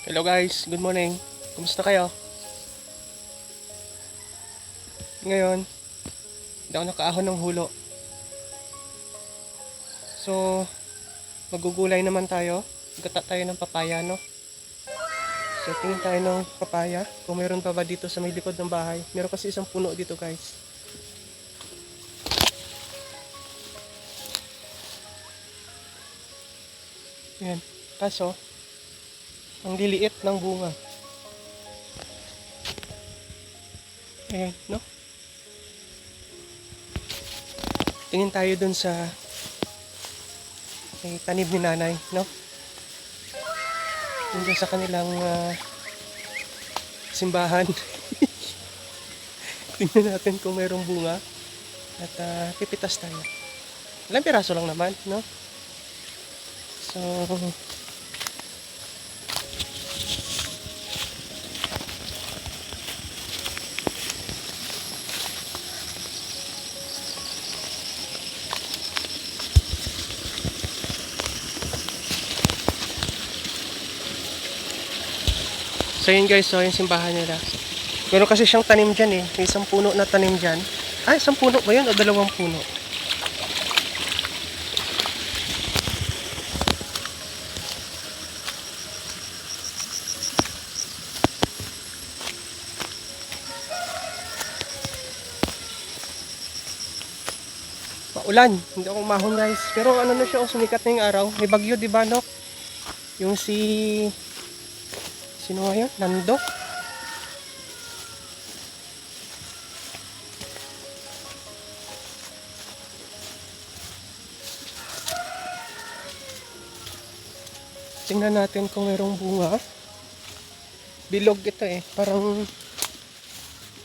Hello guys, good morning. Kumusta kayo? Ngayon, hindi ako nakaahon ng hulo. So, magugulay naman tayo. Gata tayo ng papaya, no? So, tingin tayo ng papaya. Kung meron pa ba dito sa may likod ng bahay. Meron kasi isang puno dito guys. Yan. Kaso, ang liliit ng bunga. Ayan, no? Tingin tayo dun sa may tanim ni nanay, no? Dun sa kanilang simbahan. Tingnan natin kung mayroong bunga. At pipitas tayo. Ilang piraso lang naman, no? So, so yun guys, so yung simbahan nila. Meron kasi siyang tanim dyan eh. May isang puno na tanim dyan. Ay, isang puno ba yun o dalawang puno? Maulan. Hindi ako umahon guys. Pero ano na siya, sumikat na yung araw. May bagyo, di ba, no? Yung sino nga yun? Nando? Tingnan natin kung mayroong bunga. Bilog ito eh. Parang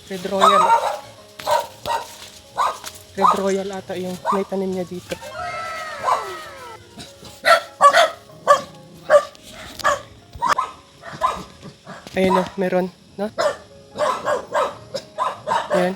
Red Royal. Red Royal ata yung may tanim niya dito. Ayun o, meron. No? Ayan.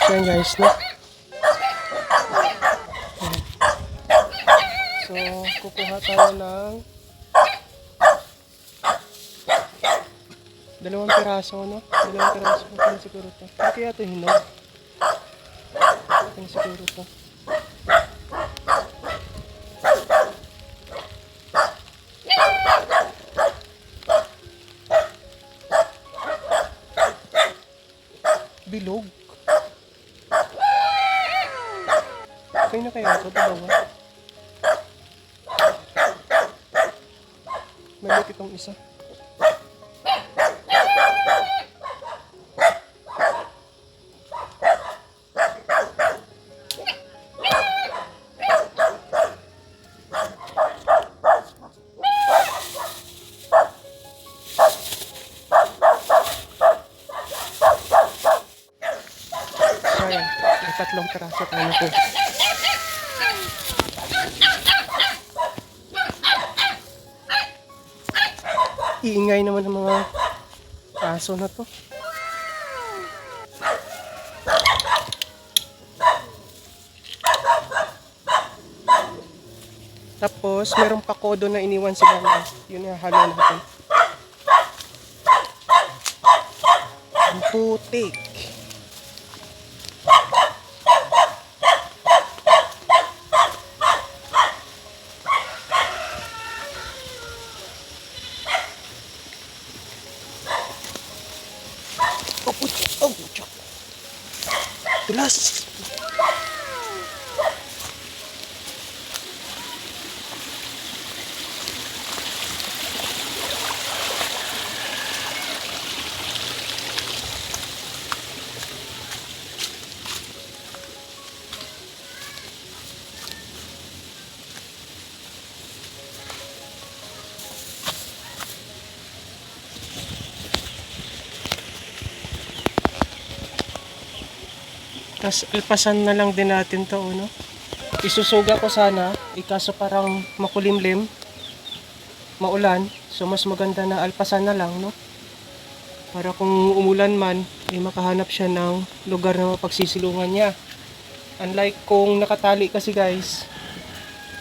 So yan guys, no? So, kukuha tayo ng dalawang piraso, no? Dalawang piraso. Ito siguro to. Hindi kaya ito hinog. Ito siguro to. Bilog. Okay na kaya ito, dalawa. Maliit itong isa. So ayan, may tatlong piraso tayo na po. Iingay naman ng mga aso na to. Tapos, merong pakodo na iniwan sila na yun na halo natin. Ang putik. Oh, putik. Oh, putik. Tulas. Tapos, ilpasan na lang din natin to, no? Isusuga ko sana, ikaso parang makulimlim, maulan, so mas maganda na alpasan na lang, no? Para kung umulan man, ay makahanap siya ng lugar na mapagsisilungan niya. Unlike kung nakatali kasi guys,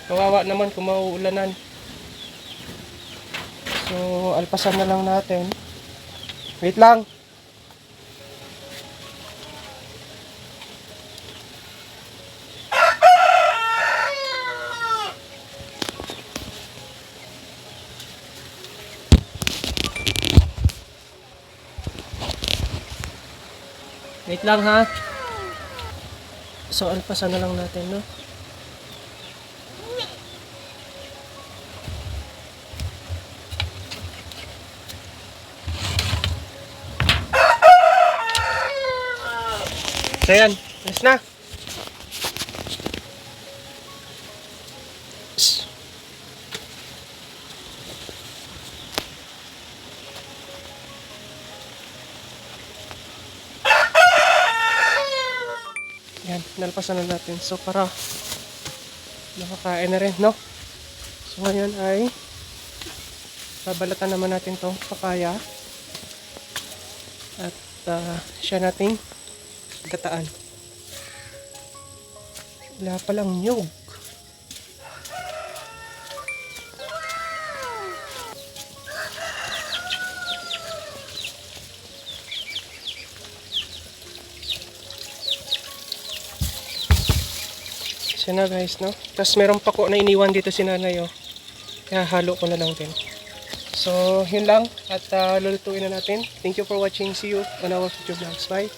kawawa naman kung mauulanan. So, alpasan na lang natin. Wait lang. Wait lang ha. So, alpasan na lang natin, no? So, yan. Yes na. Shh. Yan, nalpasan na natin. So, para makakain na rin, no? So, ngayon ay babalatan naman natin tong papaya. At siya nating gataan. Wala palang nyug. Siya na guys, no? Tapos merong pako na iniwan dito si nanay, oh. Kaya halo ko na lang din. So, yun lang. At lulutuin na natin. Thank you for watching. See you on our future vlogs. Bye!